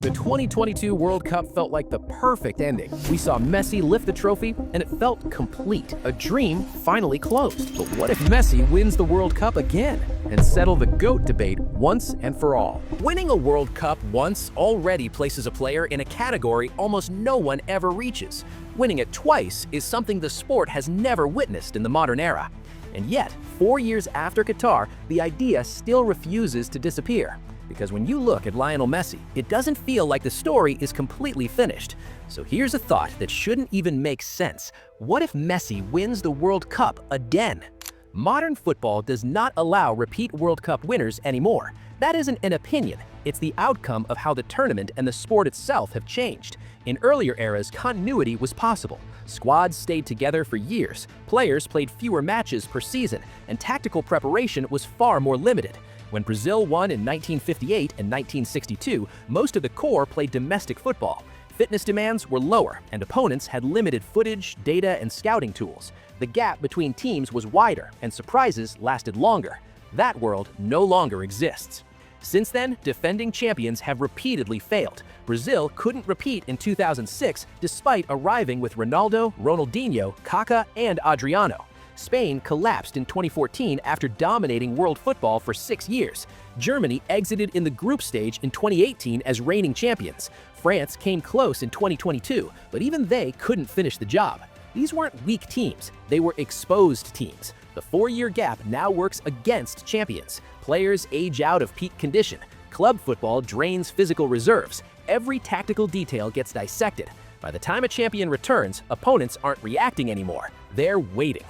The 2022 World Cup felt like the perfect ending. We saw Messi lift the trophy, and it felt complete. A dream finally closed. But what if Messi wins the World Cup again and settle the GOAT debate once and for all? Winning a World Cup once already places a player in a category almost no one ever reaches. Winning it twice is something the sport has never witnessed in the modern era. And yet, 4 years after Qatar, the idea still refuses to disappear. Because when you look at Lionel Messi, it doesn't feel like the story is completely finished. So here's a thought that shouldn't even make sense. What if Messi wins the World Cup again? Modern football does not allow repeat World Cup winners anymore. That isn't an opinion, it's the outcome of how the tournament and the sport itself have changed. In earlier eras, continuity was possible. Squads stayed together for years, players played fewer matches per season, and tactical preparation was far more limited. When Brazil won in 1958 and 1962, most of the core played domestic football. Fitness demands were lower, and opponents had limited footage, data, and scouting tools. The gap between teams was wider, and surprises lasted longer. That world no longer exists. Since then, defending champions have repeatedly failed. Brazil couldn't repeat in 2006 despite arriving with Ronaldo, Ronaldinho, Kaká, and Adriano. Spain collapsed in 2014 after dominating world football for 6 years. Germany exited in the group stage in 2018 as reigning champions. France came close in 2022, but even they couldn't finish the job. These weren't weak teams, they were exposed teams. The 4-year gap now works against champions. Players age out of peak condition. Club football drains physical reserves. Every tactical detail gets dissected. By the time a champion returns, opponents aren't reacting anymore. They're waiting.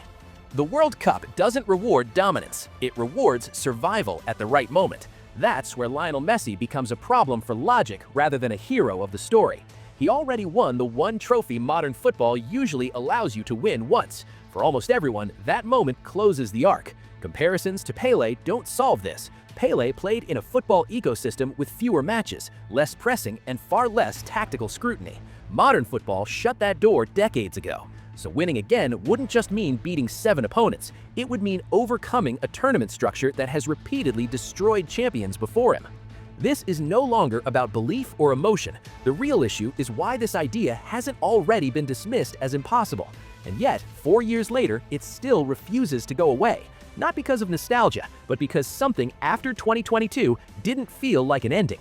The World Cup doesn't reward dominance, it rewards survival at the right moment. That's where Lionel Messi becomes a problem for logic rather than a hero of the story. He already won the one trophy modern football usually allows you to win once. For almost everyone, that moment closes the arc. Comparisons to Pelé don't solve this. Pelé played in a football ecosystem with fewer matches, less pressing, and far less tactical scrutiny. Modern football shut that door decades ago. So winning again wouldn't just mean beating 7 opponents, it would mean overcoming a tournament structure that has repeatedly destroyed champions before him. This is no longer about belief or emotion. The real issue is why this idea hasn't already been dismissed as impossible. And yet, 4 years later, it still refuses to go away. Not because of nostalgia, but because something after 2022 didn't feel like an ending.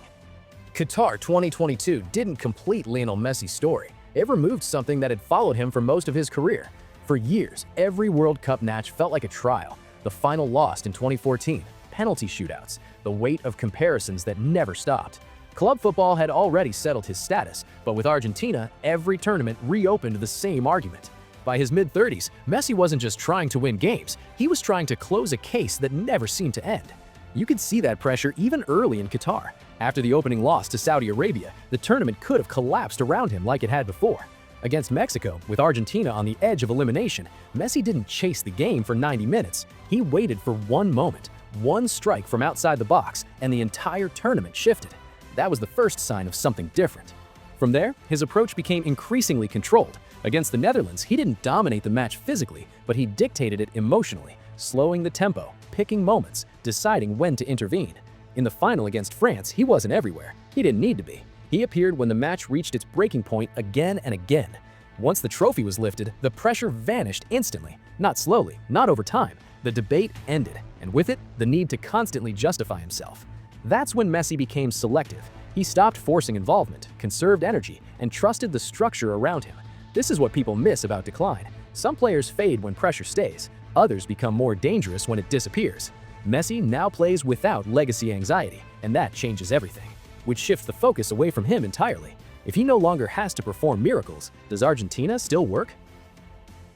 Qatar 2022 didn't complete Lionel Messi's story. It removed something that had followed him for most of his career. For years, every World Cup match felt like a trial. The final lost in 2014, penalty shootouts, the weight of comparisons that never stopped. Club football had already settled his status, but with Argentina, every tournament reopened the same argument. By his mid-30s, Messi wasn't just trying to win games, he was trying to close a case that never seemed to end. You could see that pressure even early in Qatar. After the opening loss to Saudi Arabia, the tournament could have collapsed around him like it had before. Against Mexico, with Argentina on the edge of elimination, Messi didn't chase the game for 90 minutes. He waited for one moment, one strike from outside the box, and the entire tournament shifted. That was the first sign of something different. From there, his approach became increasingly controlled. Against the Netherlands, he didn't dominate the match physically, but he dictated it emotionally, slowing the tempo, picking moments, deciding when to intervene. In the final against France, he wasn't everywhere. He didn't need to be. He appeared when the match reached its breaking point again and again. Once the trophy was lifted, the pressure vanished instantly. Not slowly, not over time. The debate ended, and with it, the need to constantly justify himself. That's when Messi became selective. He stopped forcing involvement, conserved energy, and trusted the structure around him. This is what people miss about decline. Some players fade when pressure stays. Others become more dangerous when it disappears. Messi now plays without legacy anxiety, and that changes everything, which shifts the focus away from him entirely. If he no longer has to perform miracles, does Argentina still work?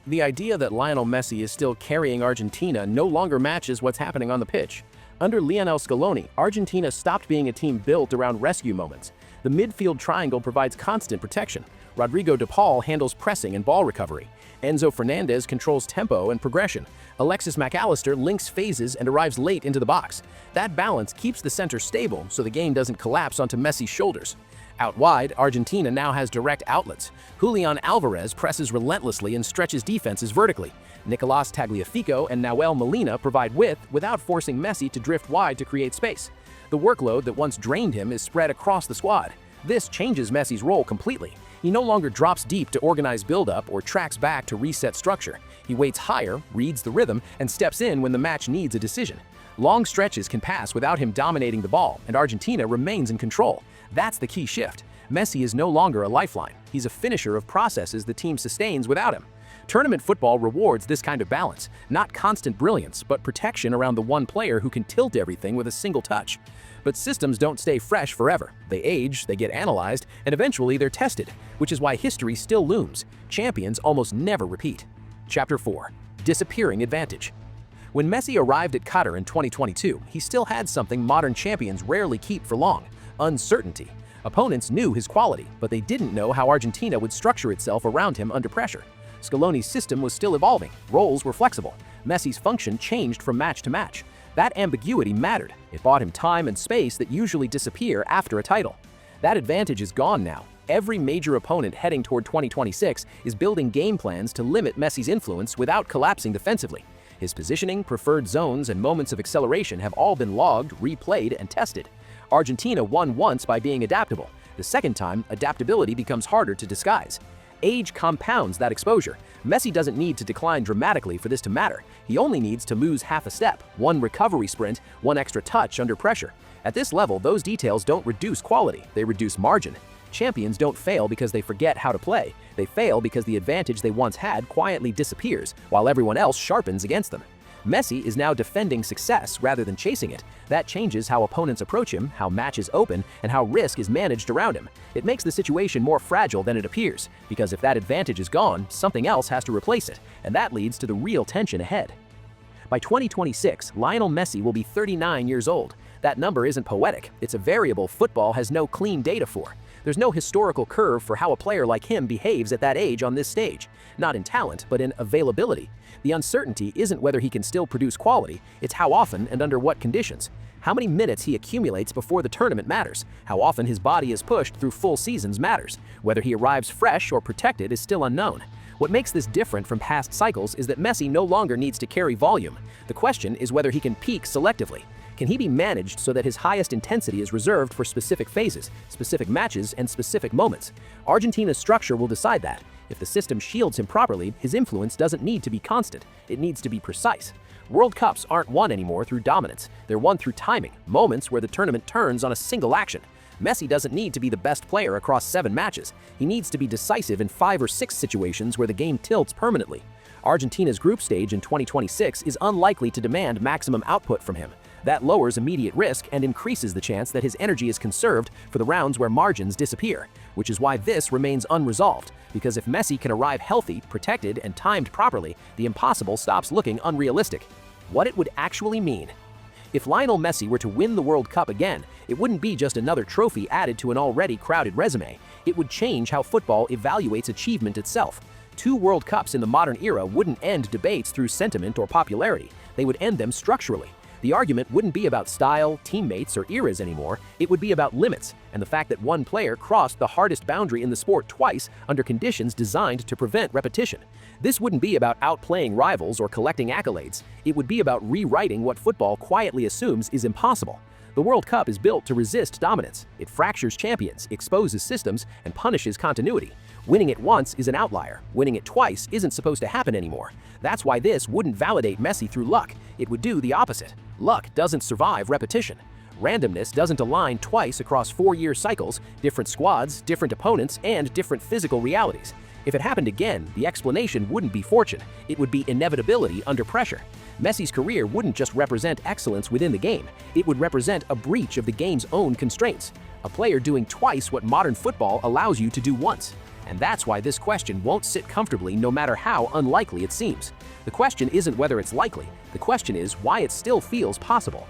The idea that Lionel Messi is still carrying Argentina no longer matches what's happening on the pitch. Under Lionel Scaloni, Argentina stopped being a team built around rescue moments. The midfield triangle provides constant protection. Rodrigo de Paul handles pressing and ball recovery. Enzo Fernandez controls tempo and progression. Alexis McAllister links phases and arrives late into the box. That balance keeps the center stable so the game doesn't collapse onto Messi's shoulders. Out wide, Argentina now has direct outlets. Julian Alvarez presses relentlessly and stretches defenses vertically. Nicolás Tagliafico and Nahuel Molina provide width without forcing Messi to drift wide to create space. The workload that once drained him is spread across the squad. This changes Messi's role completely. He no longer drops deep to organize build-up or tracks back to reset structure. He waits higher, reads the rhythm, and steps in when the match needs a decision. Long stretches can pass without him dominating the ball, and Argentina remains in control. That's the key shift. Messi is no longer a lifeline. He's a finisher of processes the team sustains without him. Tournament football rewards this kind of balance, not constant brilliance, but protection around the one player who can tilt everything with a single touch. But systems don't stay fresh forever. They age, they get analyzed, and eventually they're tested, which is why history still looms. Champions almost never repeat. Chapter 4. Disappearing Advantage. When Messi arrived at Qatar in 2022, he still had something modern champions rarely keep for long: uncertainty. Opponents knew his quality, but they didn't know how Argentina would structure itself around him under pressure. Scaloni's system was still evolving, roles were flexible. Messi's function changed from match to match. That ambiguity mattered. It bought him time and space that usually disappear after a title. That advantage is gone now. Every major opponent heading toward 2026 is building game plans to limit Messi's influence without collapsing defensively. His positioning, preferred zones, and moments of acceleration have all been logged, replayed, and tested. Argentina won once by being adaptable. The second time, adaptability becomes harder to disguise. Age compounds that exposure. Messi doesn't need to decline dramatically for this to matter. He only needs to lose half a step, one recovery sprint, one extra touch under pressure. At this level, those details don't reduce quality, they reduce margin. Champions don't fail because they forget how to play. They fail because the advantage they once had quietly disappears while everyone else sharpens against them. Messi is now defending success rather than chasing it. That changes how opponents approach him, how matches open, and how risk is managed around him. It makes the situation more fragile than it appears, because if that advantage is gone, something else has to replace it, and that leads to the real tension ahead. By 2026, Lionel Messi will be 39 years old. That number isn't poetic, it's a variable football has no clean data for. There's no historical curve for how a player like him behaves at that age on this stage. Not in talent, but in availability. The uncertainty isn't whether he can still produce quality, it's how often and under what conditions. How many minutes he accumulates before the tournament matters. How often his body is pushed through full seasons matters. Whether he arrives fresh or protected is still unknown. What makes this different from past cycles is that Messi no longer needs to carry volume. The question is whether he can peak selectively. Can he be managed so that his highest intensity is reserved for specific phases, specific matches, and specific moments? Argentina's structure will decide that. If the system shields him properly, his influence doesn't need to be constant. It needs to be precise. World Cups aren't won anymore through dominance. They're won through timing, moments where the tournament turns on a single action. Messi doesn't need to be the best player across 7 matches. He needs to be decisive in 5 or 6 situations where the game tilts permanently. Argentina's group stage in 2026 is unlikely to demand maximum output from him. That lowers immediate risk and increases the chance that his energy is conserved for the rounds where margins disappear, which is why this remains unresolved, because if Messi can arrive healthy, protected, and timed properly, the impossible stops looking unrealistic. What it would actually mean. If Lionel Messi were to win the World Cup again, it wouldn't be just another trophy added to an already crowded resume. It would change how football evaluates achievement itself. 2 World Cups in the modern era wouldn't end debates through sentiment or popularity. They would end them structurally. The argument wouldn't be about style, teammates, or eras anymore. It would be about limits and the fact that one player crossed the hardest boundary in the sport twice under conditions designed to prevent repetition. This wouldn't be about outplaying rivals or collecting accolades. It would be about rewriting what football quietly assumes is impossible. The World Cup is built to resist dominance. It fractures champions, exposes systems, and punishes continuity. Winning it once is an outlier. Winning it twice isn't supposed to happen anymore. That's why this wouldn't validate Messi through luck. It would do the opposite. Luck doesn't survive repetition. Randomness doesn't align twice across 4-year cycles, different squads, different opponents, and different physical realities. If it happened again, the explanation wouldn't be fortune. It would be inevitability under pressure. Messi's career wouldn't just represent excellence within the game. It would represent a breach of the game's own constraints. A player doing twice what modern football allows you to do once. And that's why this question won't sit comfortably no matter how unlikely it seems. The question isn't whether it's likely. The question is why it still feels possible.